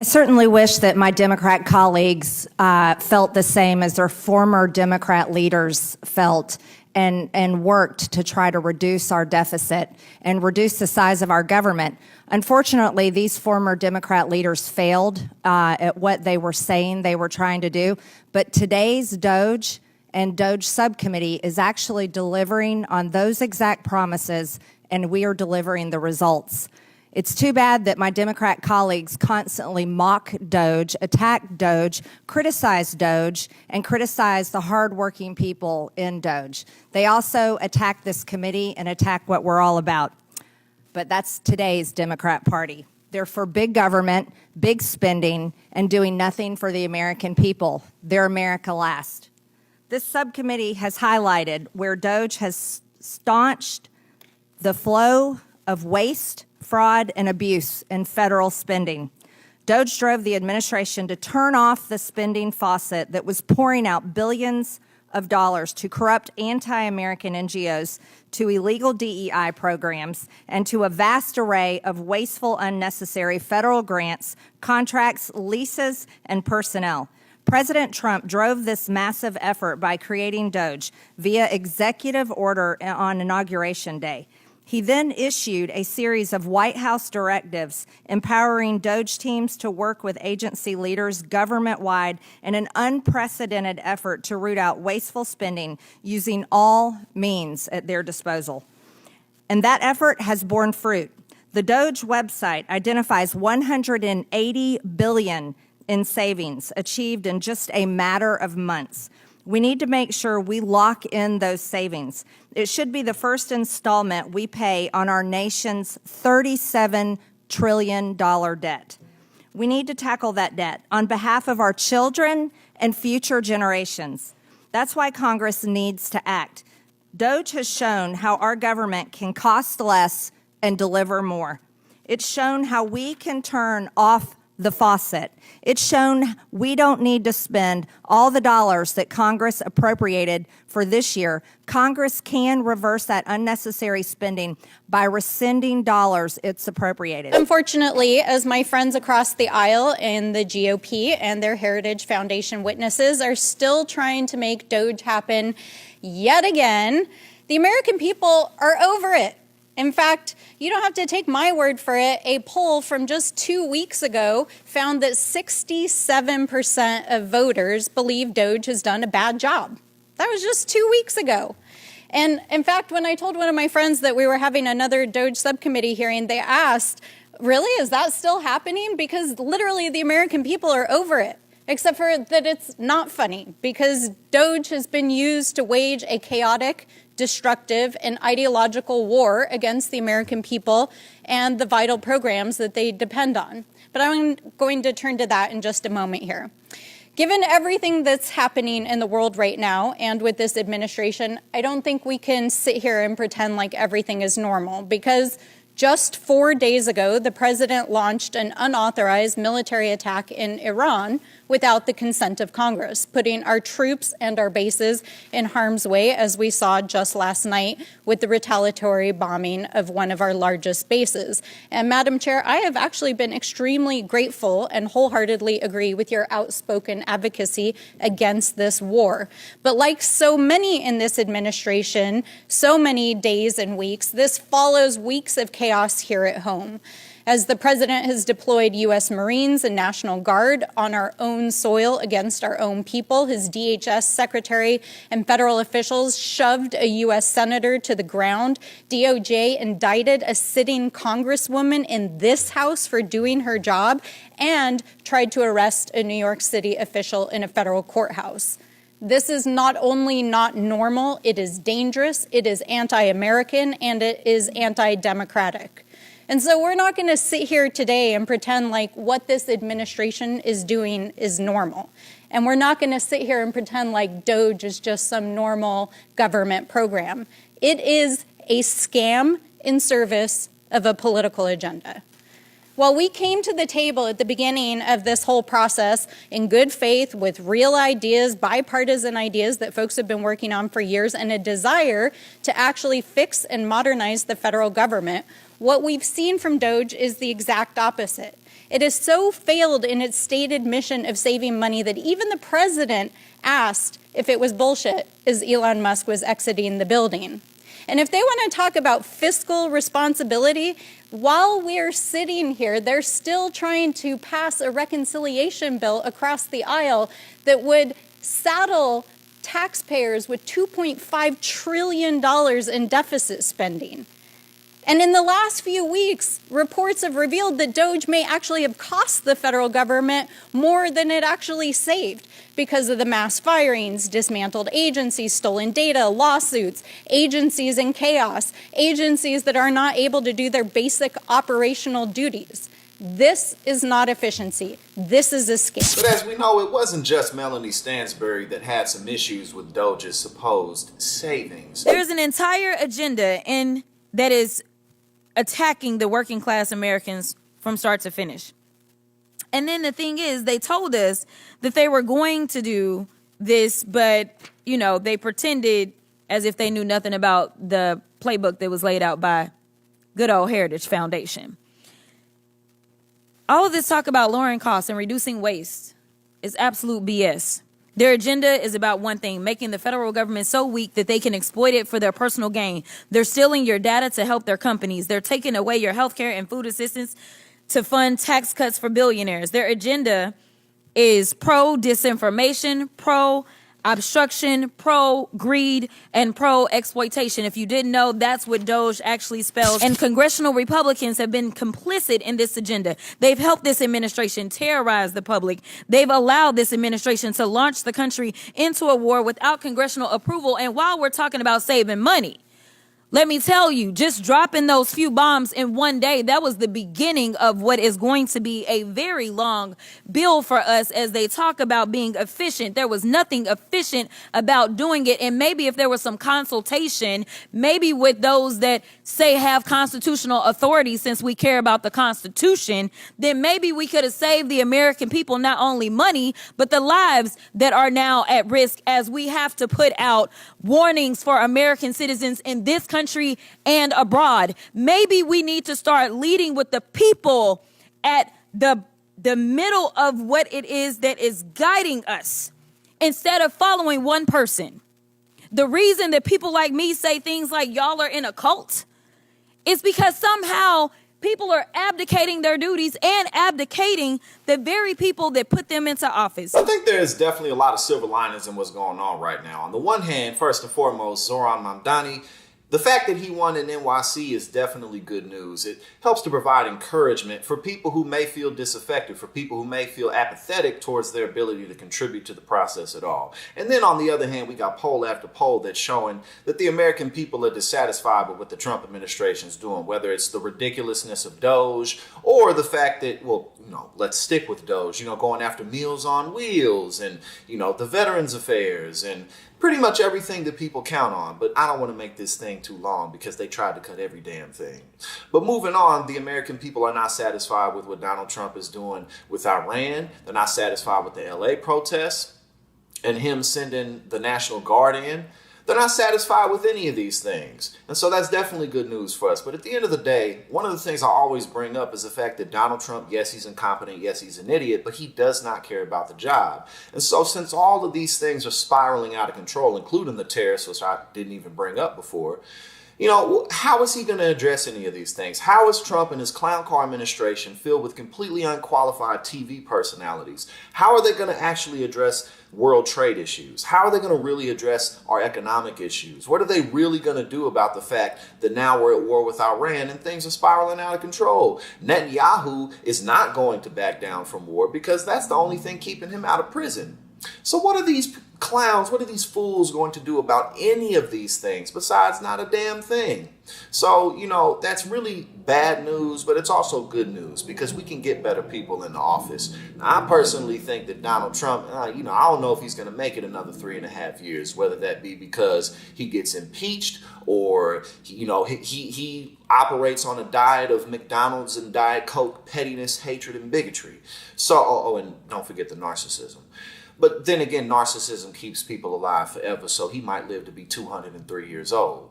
I certainly wish that my Democrat colleagues felt the same as their former Democrat leaders felt and worked to try to reduce our deficit and reduce the size of our government. Unfortunately, these former Democrat leaders failed at what they were saying they were trying to do. But today's DOGE and DOGE Subcommittee is actually delivering on those exact promises, and we are delivering the results. It's too bad that my Democrat colleagues constantly mock DOGE, attack DOGE, criticize DOGE, and criticize the hardworking people in DOGE. They also attack this committee and attack what we're all about. But that's today's Democrat Party. They're for big government, big spending, and doing nothing for the American people. They're America last. This subcommittee has highlighted where DOGE has staunched the flow of waste, fraud, and abuse in federal spending. DOGE drove the administration to turn off the spending faucet that was pouring out billions of dollars to corrupt anti-American NGOs, to illegal DEI programs, and to a vast array of wasteful, unnecessary federal grants, contracts, leases, and personnel. President Trump drove this massive effort by creating DOGE via executive order on Inauguration Day. He then issued a series of White House directives empowering DOGE teams to work with agency leaders government-wide in an unprecedented effort to root out wasteful spending using all means at their disposal. And that effort has borne fruit. The DOGE website identifies $180 billion in savings achieved in just a matter of months. We need to make sure we lock in those savings. It should be the first installment we pay on our nation's $37 trillion debt. We need to tackle that debt on behalf of our children and future generations. That's why Congress needs to act. DOGE has shown how our government can cost less and deliver more. It's shown how we can turn off the faucet. It's shown we don't need to spend all the dollars that Congress appropriated for this year. Congress can reverse that unnecessary spending by rescinding dollars it's appropriated. Unfortunately, as my friends across the aisle in the GOP and their Heritage Foundation witnesses are still trying to make DOGE happen yet again, the American people are over it. In fact, you don't have to take my word for it. A poll from just 2 weeks ago found that 67% of voters believe DOGE has done a bad job. That was just 2 weeks ago. And in fact, when I told one of my friends that we were having another DOGE subcommittee hearing, they asked, really, is that still happening? Because literally the American people are over it. Except for that it's not funny, because DOGE has been used to wage a chaotic, destructive, and ideological war against the American people and the vital programs that they depend on. But I'm going to turn to that in just a moment here. Given everything that's happening in the world right now and with this administration, I don't think we can sit here and pretend like everything is normal, because just 4 days ago, the president launched an unauthorized military attack in Iran without the consent of Congress, putting our troops and our bases in harm's way, as we saw just last night with the retaliatory bombing of one of our largest bases. And Madam Chair, I have actually been extremely grateful and wholeheartedly agree with your outspoken advocacy against this war. But like so many in this administration, so many days and weeks, this follows weeks of chaos here at home. As the president has deployed U.S. Marines and National Guard on our own soil against our own people, his DHS secretary and federal officials shoved a U.S. senator to the ground, DOJ indicted a sitting congresswoman in this House for doing her job, and tried to arrest a New York City official in a federal courthouse. This is not only not normal, it is dangerous, it is anti-American, and it is anti-democratic. And so we're not going to sit here today and pretend like what this administration is doing is normal. And we're not going to sit here and pretend like DOGE is just some normal government program. It is a scam in service of a political agenda. While we came to the table at the beginning of this whole process in good faith with real ideas, bipartisan ideas that folks have been working on for years, and a desire to actually fix and modernize the federal government, what we've seen from DOGE is the exact opposite. It has so failed in its stated mission of saving money that even the president asked if it was bullshit as Elon Musk was exiting the building. And if they want to talk about fiscal responsibility, while we're sitting here, they're still trying to pass a reconciliation bill across the aisle that would saddle taxpayers with $2.5 trillion in deficit spending. And in the last few weeks, reports have revealed that DOGE may actually have cost the federal government more than it actually saved because of the mass firings, dismantled agencies, stolen data, lawsuits, agencies in chaos, agencies that are not able to do their basic operational duties. This is not efficiency. This is a scam. But as we know, it wasn't just Melanie Stansbury that had some issues with DOGE's supposed savings. There's an entire agenda that is attacking the working class Americans from start to finish. And then the thing is, they told us that they were going to do this, but, they pretended as if they knew nothing about the playbook that was laid out by good old Heritage Foundation. All of this talk about lowering costs and reducing waste is absolute BS. Their agenda is about one thing, making the federal government so weak that they can exploit it for their personal gain. They're stealing your data to help their companies. They're taking away your health care and food assistance to fund tax cuts for billionaires. Their agenda is pro-disinformation, pro-obstruction, pro-greed, and pro-exploitation. If you didn't know, that's what DOGE actually spells. And congressional Republicans have been complicit in this agenda. They've helped this administration terrorize the public. They've allowed this administration to launch the country into a war without congressional approval. And while we're talking about saving money, let me tell you, just dropping those few bombs in one day, that was the beginning of what is going to be a very long bill for us as they talk about being efficient. There was nothing efficient about doing it. And maybe if there was some consultation, maybe with those that say have constitutional authority, since we care about the Constitution, then maybe we could have saved the American people not only money, but the lives that are now at risk as we have to put out warnings for American citizens in this country and abroad. Maybe we need to start leading with the people at the middle of what it is that is guiding us instead of following one person. The reason that people like me say things like y'all are in a cult is because somehow people are abdicating their duties and abdicating the very people that put them into office. I think there is definitely a lot of silver linings in what's going on right now. On the one hand, first and foremost, Zoran Mamdani, the fact that he won in NYC is definitely good news. It helps to provide encouragement for people who may feel disaffected, for people who may feel apathetic towards their ability to contribute to the process at all. And then on the other hand, we got poll after poll that's showing that the American people are dissatisfied with what the Trump administration is doing, whether it's the ridiculousness of DOGE or the fact that, let's stick with DOGE, going after Meals on Wheels and, the Veterans Affairs and pretty much everything that people count on. But I don't want to make this thing too long because they tried to cut every damn thing. But moving on, the American people are not satisfied with what Donald Trump is doing with Iran. They're not satisfied with the LA protests and him sending the National Guard in. They're not satisfied with any of these things. And so that's definitely good news for us. But at the end of the day, one of the things I always bring up is the fact that Donald Trump, yes, he's incompetent, yes, he's an idiot, but he does not care about the job. And so since all of these things are spiraling out of control, including the tariffs, which I didn't even bring up before, how is he going to address any of these things? How is Trump and his clown car administration filled with completely unqualified TV personalities? How are they going to actually address world trade issues? How are they going to really address our economic issues? What are they really going to do about the fact that now we're at war with Iran and things are spiraling out of control? Netanyahu is not going to back down from war because that's the only thing keeping him out of prison. So what are these clowns, what are these fools going to do about any of these things besides not a damn thing? So, that's really bad news, but it's also good news because we can get better people in the office. Now, I personally think that Donald Trump, I don't know if he's going to make it another 3.5 years, whether that be because he gets impeached or, he operates on a diet of McDonald's and Diet Coke pettiness, hatred, and bigotry. So, and don't forget the narcissism. But then again, narcissism keeps people alive forever, so he might live to be 203 years old.